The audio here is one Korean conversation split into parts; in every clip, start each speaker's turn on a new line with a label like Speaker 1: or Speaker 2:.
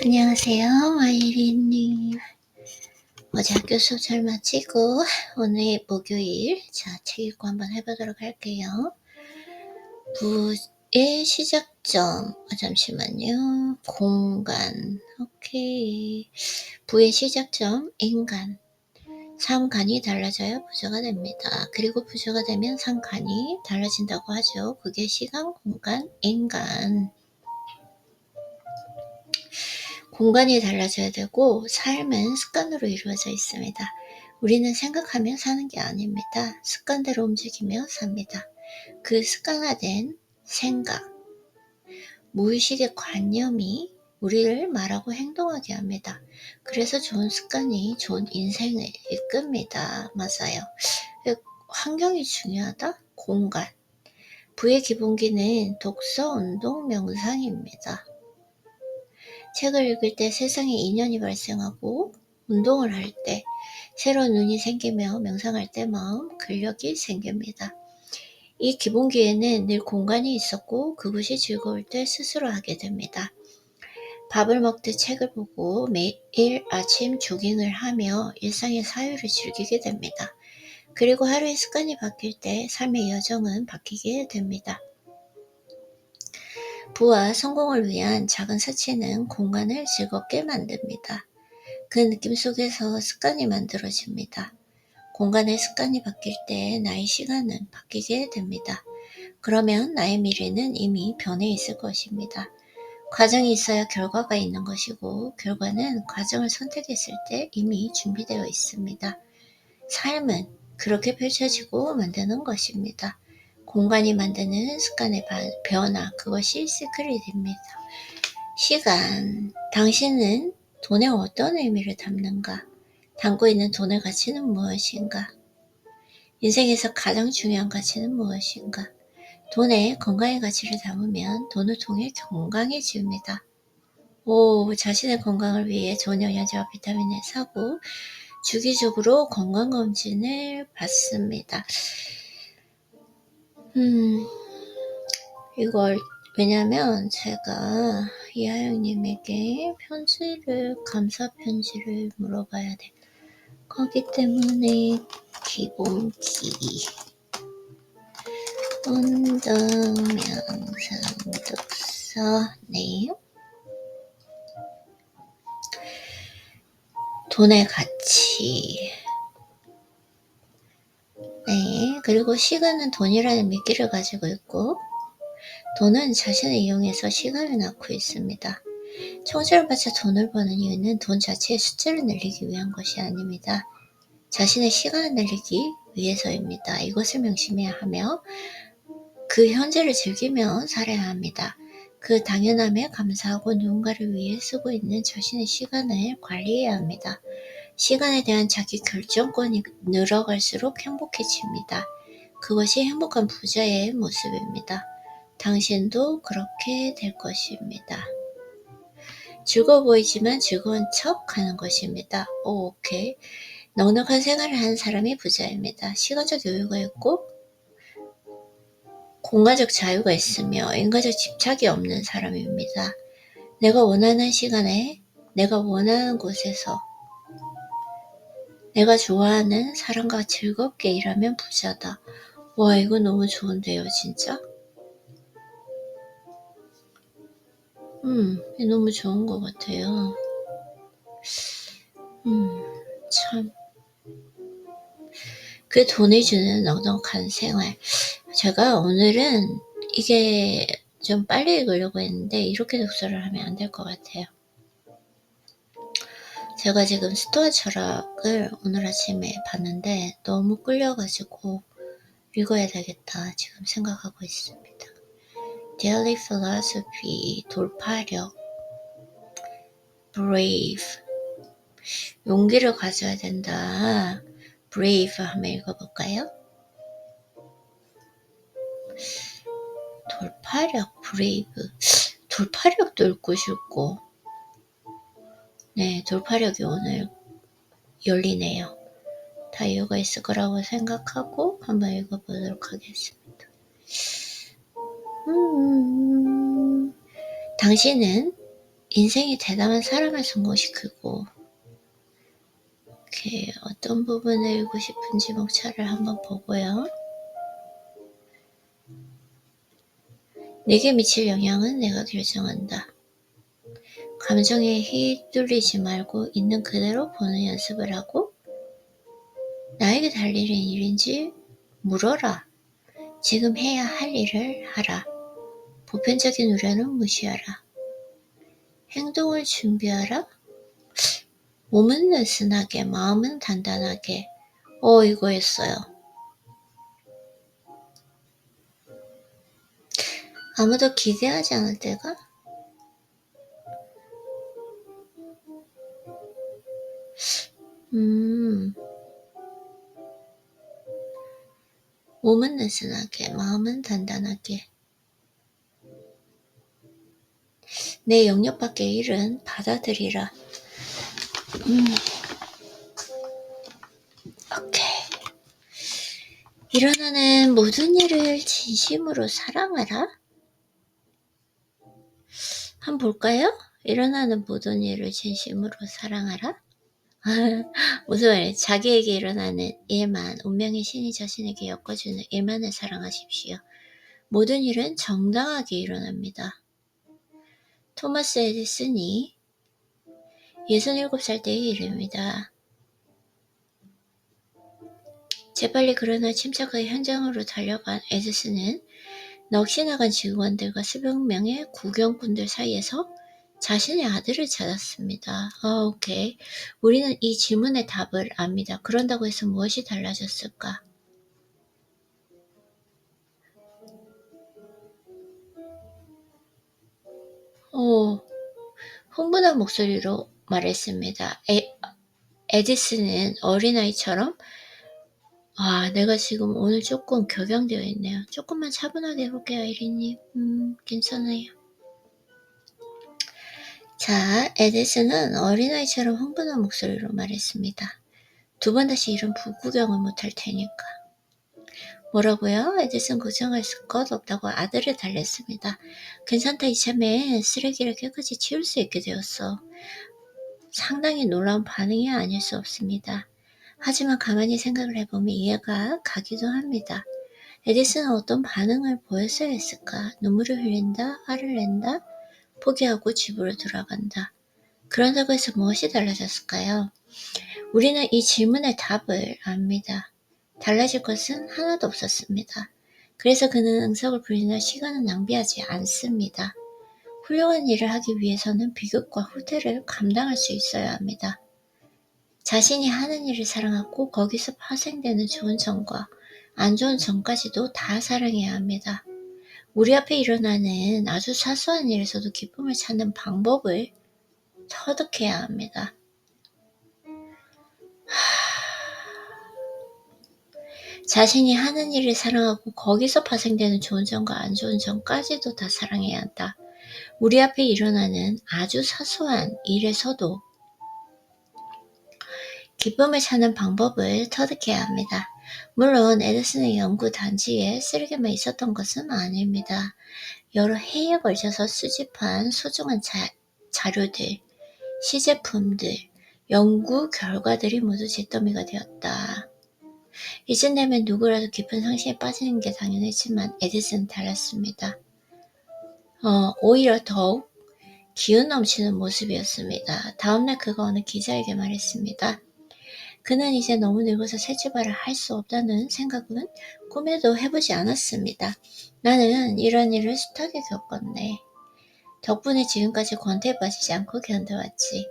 Speaker 1: 안녕하세요, 마이리님. 어제 학교 수업 잘 마치고 오늘 목요일 책 읽고 한번 해보도록 할게요. 부의 시작점. 잠시만요. 공간. 오케이. 부의 시작점 인간. 3간이 달라져야 부조가 됩니다. 그리고 부조가 되면 3간이 달라진다고 하죠. 그게 시간, 공간, 인간. 공간이 달라져야 되고 삶은 습관으로 이루어져 있습니다. 우리는 생각하며 사는 게 아닙니다. 습관대로 움직이며 삽니다. 그 습관화된 생각, 무의식의 관념이 우리를 말하고 행동하게 합니다. 그래서 좋은 습관이 좋은 인생을 이끕니다. 맞아요. 환경이 중요하다? 공간. 부의 기본기는 독서, 운동, 명상입니다. 책을 읽을 때 세상에 인연이 발생하고 운동을 할 때 새로운 눈이 생기며 명상할 때 마음, 근력이 생깁니다. 이 기본기에는 늘 공간이 있었고 그것이 즐거울 때 스스로 하게 됩니다. 밥을 먹듯 책을 보고 매일 아침 조깅을 하며 일상의 사유를 즐기게 됩니다. 그리고 하루의 습관이 바뀔 때 삶의 여정은 바뀌게 됩니다. 부와 성공을 위한 작은 사치는 공간을 즐겁게 만듭니다. 그 느낌 속에서 습관이 만들어집니다. 공간의 습관이 바뀔 때 나의 시간은 바뀌게 됩니다. 그러면 나의 미래는 이미 변해 있을 것입니다. 과정이 있어야 결과가 있는 것이고 결과는 과정을 선택했을 때 이미 준비되어 있습니다. 삶은 그렇게 펼쳐지고 만드는 것입니다. 공간이 만드는 습관의 변화, 그것이 시크릿입니다. 시간, 당신은 돈에 어떤 의미를 담는가? 담고 있는 돈의 가치는 무엇인가? 인생에서 가장 중요한 가치는 무엇인가? 돈에 건강의 가치를 담으면 돈을 통해 건강해집니다. 자신의 건강을 위해 좋은 영양제와 비타민을 사고 주기적으로 건강검진을 받습니다. 이걸 왜냐면 제가 이하영님에게 감사 편지를 물어봐야 돼. 거기 때문에 기본기, 운동, 명상, 독서, 네. 돈의 가치. 네. 그리고 시간은 돈이라는 미끼를 가지고 있고 돈은 자신을 이용해서 시간을 낳고 있습니다. 청소를 바쳐 돈을 버는 이유는 돈 자체의 숫자를 늘리기 위한 것이 아닙니다. 자신의 시간을 늘리기 위해서입니다. 이것을 명심해야 하며 그 현재를 즐기며 살아야 합니다. 그 당연함에 감사하고 누군가를 위해 쓰고 있는 자신의 시간을 관리해야 합니다. 시간에 대한 자기 결정권이 늘어갈수록 행복해집니다. 그것이 행복한 부자의 모습입니다. 당신도 그렇게 될 것입니다. 즐거워 보이지만 즐거운 척 하는 것입니다. 오케이. 넉넉한 생활을 하는 사람이 부자입니다. 시간적 여유가 있고 공간적 자유가 있으며 인간적 집착이 없는 사람입니다. 내가 원하는 시간에 내가 원하는 곳에서 내가 좋아하는 사람과 즐겁게 일하면 부자다. 와, 이거 너무 좋은데요, 진짜? 너무 좋은 것 같아요. 참. 그 돈을 주는 넉넉한 생활. 제가 오늘은 이게 좀 빨리 읽으려고 했는데 이렇게 독서를 하면 안 될 것 같아요. 제가 지금 스토아 철학을 오늘 아침에 봤는데 너무 끌려가지고 읽어야 되겠다 지금 생각하고 있습니다. Daily Philosophy, 돌파력, Brave, 용기를 가져야 된다. Brave 한번 읽어볼까요? 돌파력, Brave. 돌파력도 읽고 싶고, 네, 돌파력이 오늘 열리네요. 다 이유가 있을 거라고 생각하고 한번 읽어보도록 하겠습니다. 당신은 인생이 대담한 사람을 성공시키고 이렇게 어떤 부분을 읽고 싶은지 목차를 한번 보고요. 내게 미칠 영향은 내가 결정한다. 감정에 휘둘리지 말고 있는 그대로 보는 연습을 하고 나에게 달리는 일인지 물어라. 지금 해야 할 일을 하라. 보편적인 우려는 무시하라. 행동을 준비하라. 몸은 느슨하게 마음은 단단하게. 이거였어요. 아무도 기대하지 않을 때가 몸은 느슨하게 마음은 단단하게. 내 영역 밖의 일은 받아들이라. 오케이. 일어나는 모든 일을 진심으로 사랑하라. 한번 볼까요? 일어나는 모든 일을 진심으로 사랑하라. 무슨 말이에요? 자기에게 일어나는 일만, 운명의 신이 자신에게 엮어주는 일만을 사랑하십시오. 모든 일은 정당하게 일어납니다. 토마스 에디슨이 67살 때의 일입니다. 재빨리 그러나 침착하게 현장으로 달려간 에디슨은 넋이 나간 직원들과 수백 명의 구경꾼들 사이에서 자신의 아들을 찾았습니다. 오케이. 우리는 이 질문의 답을 압니다. 그런다고 해서 무엇이 달라졌을까? 흥분한 목소리로 말했습니다. 에디슨은 어린아이처럼 내가 지금 오늘 조금 격양되어 있네요. 조금만 차분하게 해볼게요, 에리님. 괜찮아요. 자, 에디슨은 어린아이처럼 흥분한 목소리로 말했습니다. 2번 다시 이런 부구경을 못할 테니까. 뭐라고요? 에디슨 걱정할 것 없다고 아들을 달랬습니다. 괜찮다, 이참에 쓰레기를 깨끗이 치울 수 있게 되었어. 상당히 놀라운 반응이 아닐 수 없습니다. 하지만 가만히 생각을 해보면 이해가 가기도 합니다. 에디슨은 어떤 반응을 보였어야 했을까? 눈물을 흘린다? 화를 낸다? 포기하고 집으로 돌아간다. 그런다고 해서 무엇이 달라졌을까요? 우리는 이 질문의 답을 압니다. 달라질 것은 하나도 없었습니다. 그래서 그는 응석을 부리는 시간은 낭비하지 않습니다. 훌륭한 일을 하기 위해서는 비극과 후퇴를 감당할 수 있어야 합니다. 자신이 하는 일을 사랑하고 거기서 파생되는 좋은 점과 안 좋은 점까지도 다 사랑해야 합니다. 우리 앞에 일어나는 아주 사소한 일에서도 기쁨을 찾는 방법을 터득해야 합니다. 자신이 하는 일을 사랑하고 거기서 파생되는 좋은 점과 안 좋은 점까지도 다 사랑해야 한다. 우리 앞에 일어나는 아주 사소한 일에서도 기쁨을 찾는 방법을 터득해야 합니다. 물론 에디슨의 연구 단지에 쓰레기만 있었던 것은 아닙니다. 여러 해에 걸쳐서 수집한 소중한 자료들, 시제품들, 연구 결과들이 모두 잿더미가 되었다. 이쯤 되면 누구라도 깊은 상심에 빠지는 게 당연했지만 에디슨은 달랐습니다. 오히려 더욱 기운 넘치는 모습이었습니다. 다음날 그가 어느 기자에게 말했습니다. 그는 이제 너무 늙어서 새 출발을 할 수 없다는 생각은 꿈에도 해보지 않았습니다. 나는 이런 일을 숱하게 겪었네. 덕분에 지금까지 권태에 빠지지 않고 견뎌왔지.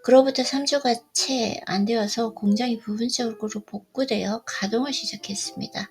Speaker 1: 그로부터 3주가 채 안 되어서 공장이 부분적으로 복구되어 가동을 시작했습니다.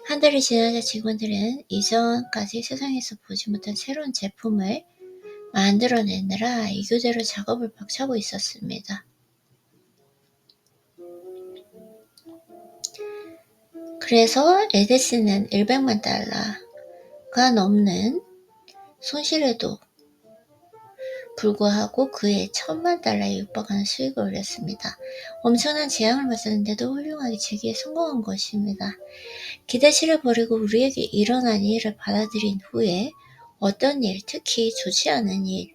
Speaker 1: 한 달이 지나자 직원들은 이전까지 세상에서 보지 못한 새로운 제품을 만들어내느라 이교대로 작업을 벅차고 있었습니다. 그래서 에디슨은 100만 달러가 넘는 손실에도 불구하고 그의 1000만 달러에 육박하는 수익을 올렸습니다. 엄청난 재앙을 맞았는데도 훌륭하게 재기에 성공한 것입니다. 기대치를 버리고 우리에게 일어난 일을 받아들인 후에 어떤 일, 특히 좋지 않은 일을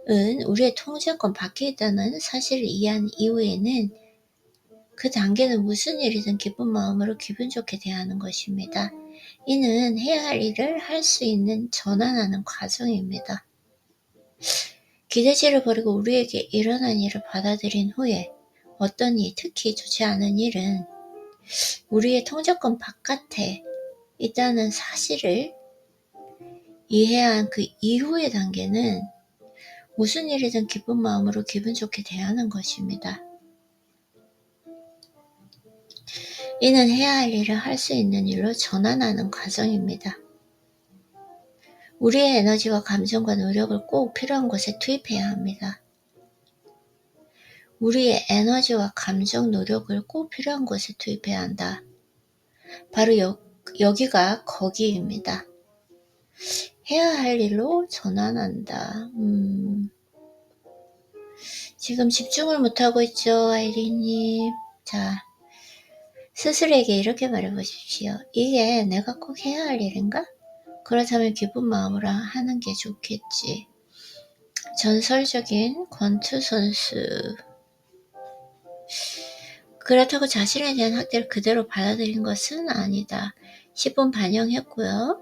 Speaker 1: 우리의 통제권 밖에 있다는 사실을 이해한 이후에는 그 단계는 무슨 일이든 기쁜 마음으로 기분 좋게 대하는 것입니다. 이는 해야 할 일을 할 수 있는 전환하는 과정입니다. 기대치를 버리고 우리에게 일어난 일을 받아들인 후에 어떤 일, 특히 좋지 않은 일은 우리의 통제권 바깥에 있다는 사실을 이해한 그 이후의 단계는 무슨 일이든 기쁜 마음으로 기분 좋게 대하는 것입니다. 이는 해야 할 일을 할 수 있는 일로 전환하는 과정입니다. 우리의 에너지와 감정과 노력을 꼭 필요한 곳에 투입해야 합니다. 우리의 에너지와 감정, 노력을 꼭 필요한 곳에 투입해야 한다. 바로 여기가 거기입니다. 해야 할 일로 전환한다. 지금 집중을 못하고 있죠, 아이리님. 자, 스스로에게 이렇게 말해보십시오. 이게 내가 꼭 해야 할 일인가? 그렇다면 기쁜 마음으로 하는 게 좋겠지. 전설적인 권투 선수. 그렇다고 자신에 대한 학대를 그대로 받아들인 것은 아니다. 10분 반영했고요.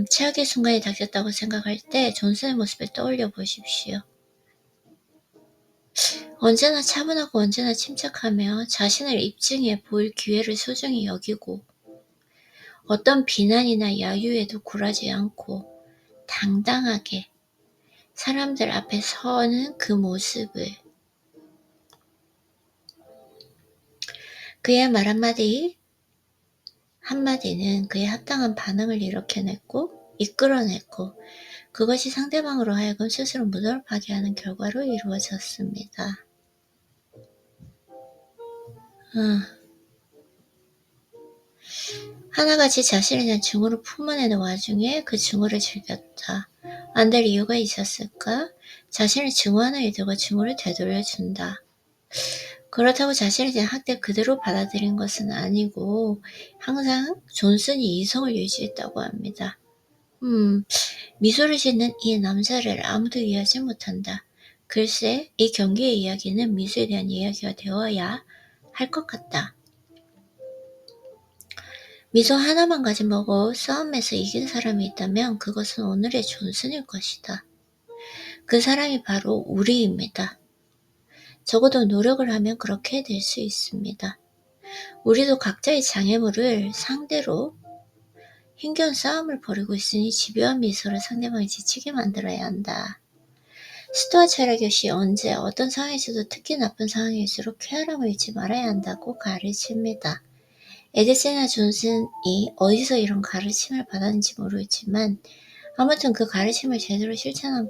Speaker 1: 최악의 순간이 닥쳤다고 생각할 때 존슨의 모습을 떠올려 보십시오. 언제나 차분하고 언제나 침착하며 자신을 입증해 보일 기회를 소중히 여기고 어떤 비난이나 야유에도 굴하지 않고 당당하게 사람들 앞에 서는 그 모습을 그의 말 한마디는 그의 합당한 반응을 이끌어냈고 그것이 상대방으로 하여금 스스로 무덤하게 하는 결과로 이루어졌습니다. 하나같이 자신에 대한 증오를 품어내는 와중에 그 증오를 즐겼다. 안 될 이유가 있었을까? 자신을 증오하는 이들과 증오를 되돌려준다. 그렇다고 자신에 대한 학대를 그대로 받아들인 것은 아니고 항상 존슨이 이성을 유지했다고 합니다. 미소를 짓는 이 남자를 아무도 이해하지 못한다. 글쎄, 이 경기의 이야기는 미소에 대한 이야기가 되어야 할 것 같다. 미소 하나만 가지고 싸움에서 이긴 사람이 있다면 그것은 오늘의 존슨일 것이다. 그 사람이 바로 우리입니다. 적어도 노력을 하면 그렇게 될 수 있습니다. 우리도 각자의 장애물을 상대로 힘겨운 싸움을 벌이고 있으니 집요한 미소로 상대방을 지치게 만들어야 한다. 스토아 철학교시 언제 어떤 상황에서도 특히 나쁜 상황일수록 쾌활함을 잊지 말아야 한다고 가르칩니다. 에디슨이나 존슨이 어디서 이런 가르침을 받았는지 모르겠지만 아무튼 그 가르침을 제대로 실천한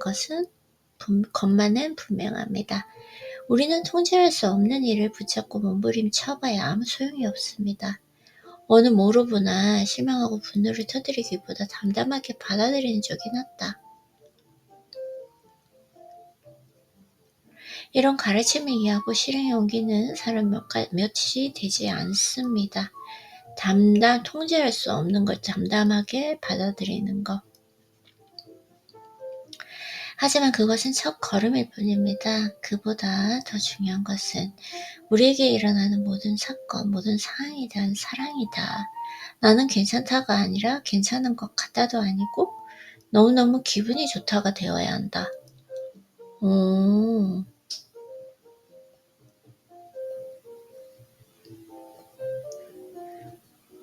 Speaker 1: 것만은 분명합니다. 우리는 통제할 수 없는 일을 붙잡고 몸부림쳐봐야 아무 소용이 없습니다. 어느 모르보나 실망하고 분노를 터뜨리기보다 담담하게 받아들이는 쪽이 낫다. 이런 가르침을 이해하고 실행에 옮기는 사람 몇이 되지 않습니다. 통제할 수 없는 걸 담담하게 받아들이는 것. 하지만 그것은 첫 걸음일 뿐입니다. 그보다 더 중요한 것은 우리에게 일어나는 모든 사건, 모든 상황에 대한 사랑이다. 나는 괜찮다가 아니라 괜찮은 것 같다도 아니고 너무너무 기분이 좋다가 되어야 한다.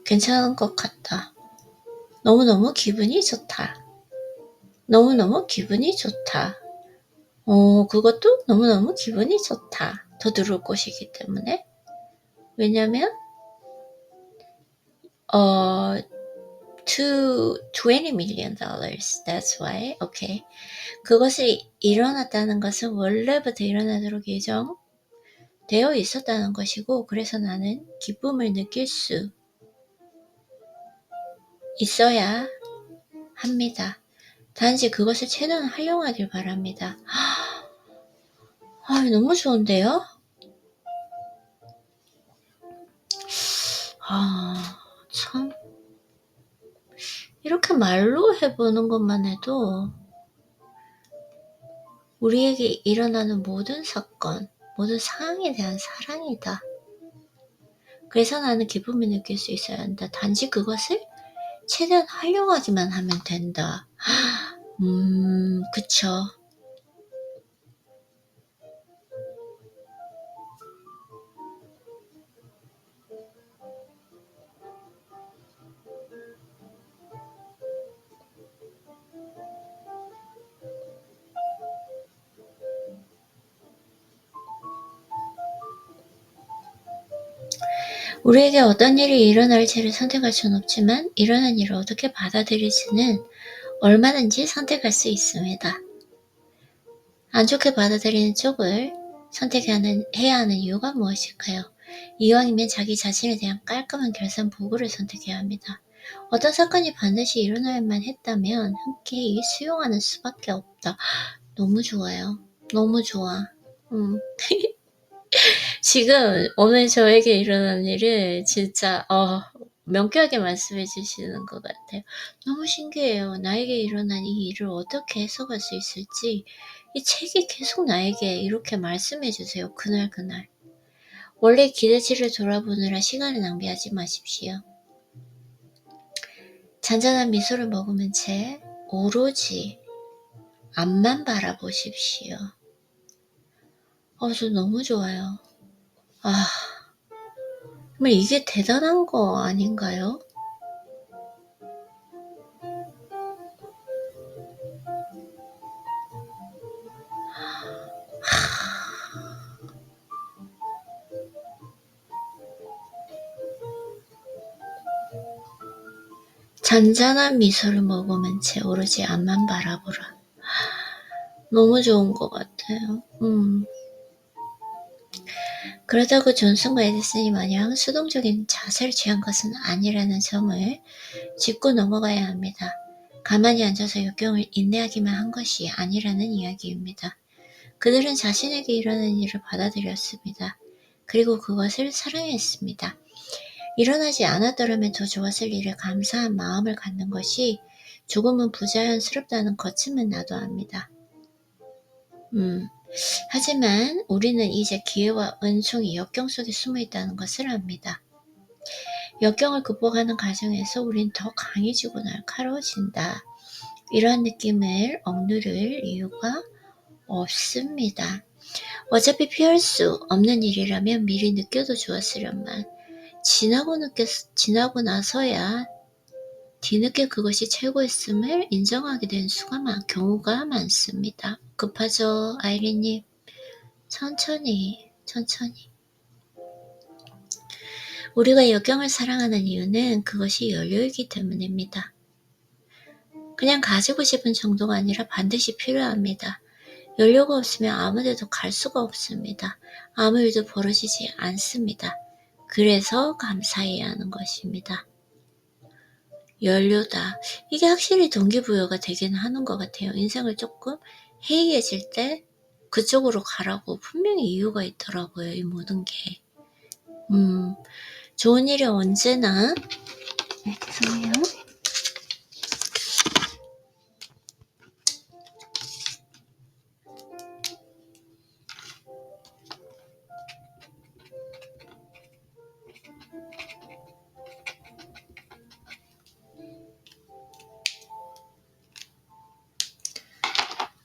Speaker 1: 괜찮은 것 같다. 너무너무 기분이 좋다. 너무너무 기분이 좋다. 그것도 너무너무 기분이 좋다. 더 들을 것이기 때문에. 왜냐면, to $20 million. That's why. Okay. 그것이 일어났다는 것은 원래부터 일어나도록 예정되어 있었다는 것이고, 그래서 나는 기쁨을 느낄 수 있어야 합니다. 단지 그것을 최대한 활용하길 바랍니다. 너무 좋은데요? 참. 이렇게 말로 해보는 것만 해도 우리에게 일어나는 모든 사건, 모든 상황에 대한 사랑이다. 그래서 나는 기쁨을 느낄 수 있어야 한다. 단지 그것을 최대한 하려고 하기만 하면 된다. 그쵸. 우리에게 어떤 일이 일어날지를 선택할 수는 없지만 일어난 일을 어떻게 받아들일지는 얼마든지 선택할 수 있습니다. 안 좋게 받아들이는 쪽을 해야 하는 이유가 무엇일까요? 이왕이면 자기 자신에 대한 깔끔한 결산 보고를 선택해야 합니다. 어떤 사건이 반드시 일어나야만 했다면 흔쾌히 수용하는 수밖에 없다. 너무 좋아요. 너무 좋아. 지금 오늘 저에게 일어난 일을 진짜 명쾌하게 말씀해 주시는 것 같아요. 너무 신기해요. 나에게 일어난 이 일을 어떻게 해석할 수 있을지 이 책이 계속 나에게 이렇게 말씀해 주세요. 그날. 원래 기대치를 돌아보느라 시간을 낭비하지 마십시오. 잔잔한 미소를 머금은 채 오로지 앞만 바라보십시오. 저 너무 좋아요. 정말 이게 대단한 거 아닌가요? 잔잔한 미소를 머금은 채 오로지 앞만 바라보라. 너무 좋은 것 같아요. 그렇다고 존슨과 에디슨이 마냥 수동적인 자세를 취한 것은 아니라는 점을 짚고 넘어가야 합니다. 가만히 앉아서 역경을 인내하기만 한 것이 아니라는 이야기입니다. 그들은 자신에게 일어난 일을 받아들였습니다. 그리고 그것을 사랑했습니다. 일어나지 않았더라면 더 좋았을 일에 감사한 마음을 갖는 것이 조금은 부자연스럽다는 거침은 나도 압니다. 하지만 우리는 이제 기회와 은총이 역경 속에 숨어있다는 것을 압니다. 역경을 극복하는 과정에서 우린 더 강해지고 날카로워진다. 이러한 느낌을 억누를 이유가 없습니다. 어차피 피할 수 없는 일이라면 미리 느껴도 좋았으련만 지나고 나서야 뒤늦게 그것이 최고였음을 인정하게 된 경우가 많습니다. 급하죠, 아이린님. 천천히. 우리가 역경을 사랑하는 이유는 그것이 연료이기 때문입니다. 그냥 가지고 싶은 정도가 아니라 반드시 필요합니다. 연료가 없으면 아무 데도 갈 수가 없습니다. 아무 일도 벌어지지 않습니다. 그래서 감사해야 하는 것입니다. 연료다. 이게 확실히 동기부여가 되긴 하는 것 같아요. 인생을 조금 해이해질 때 그쪽으로 가라고 분명히 이유가 있더라고요. 이 모든 게. 좋은 일이 언제나 죄송해요.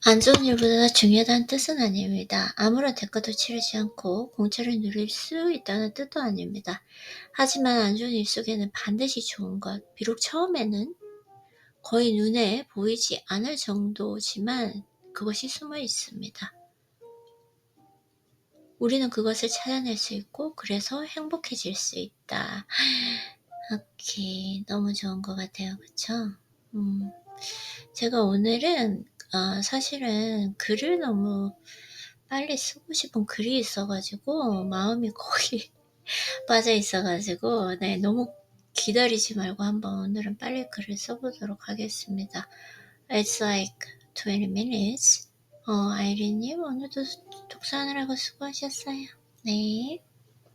Speaker 1: 안 좋은 일보다 중요하다는 뜻은 아닙니다. 아무런 대가도 치르지 않고 공짜를 누릴 수 있다는 뜻도 아닙니다. 하지만 안 좋은 일 속에는 반드시 좋은 것, 비록 처음에는 거의 눈에 보이지 않을 정도지만 그것이 숨어 있습니다. 우리는 그것을 찾아낼 수 있고 그래서 행복해질 수 있다. 오케이, 너무 좋은 것 같아요. 그쵸? 제가 오늘은 사실은 글을 너무 빨리 쓰고 싶은 글이 있어가지고 마음이 거기 빠져 있어가지고 너무 기다리지 말고 한번 오늘은 빨리 글을 써보도록 하겠습니다. It's like 20 minutes. 아이린님 오늘도 독서하느라고 수고하셨어요. 네.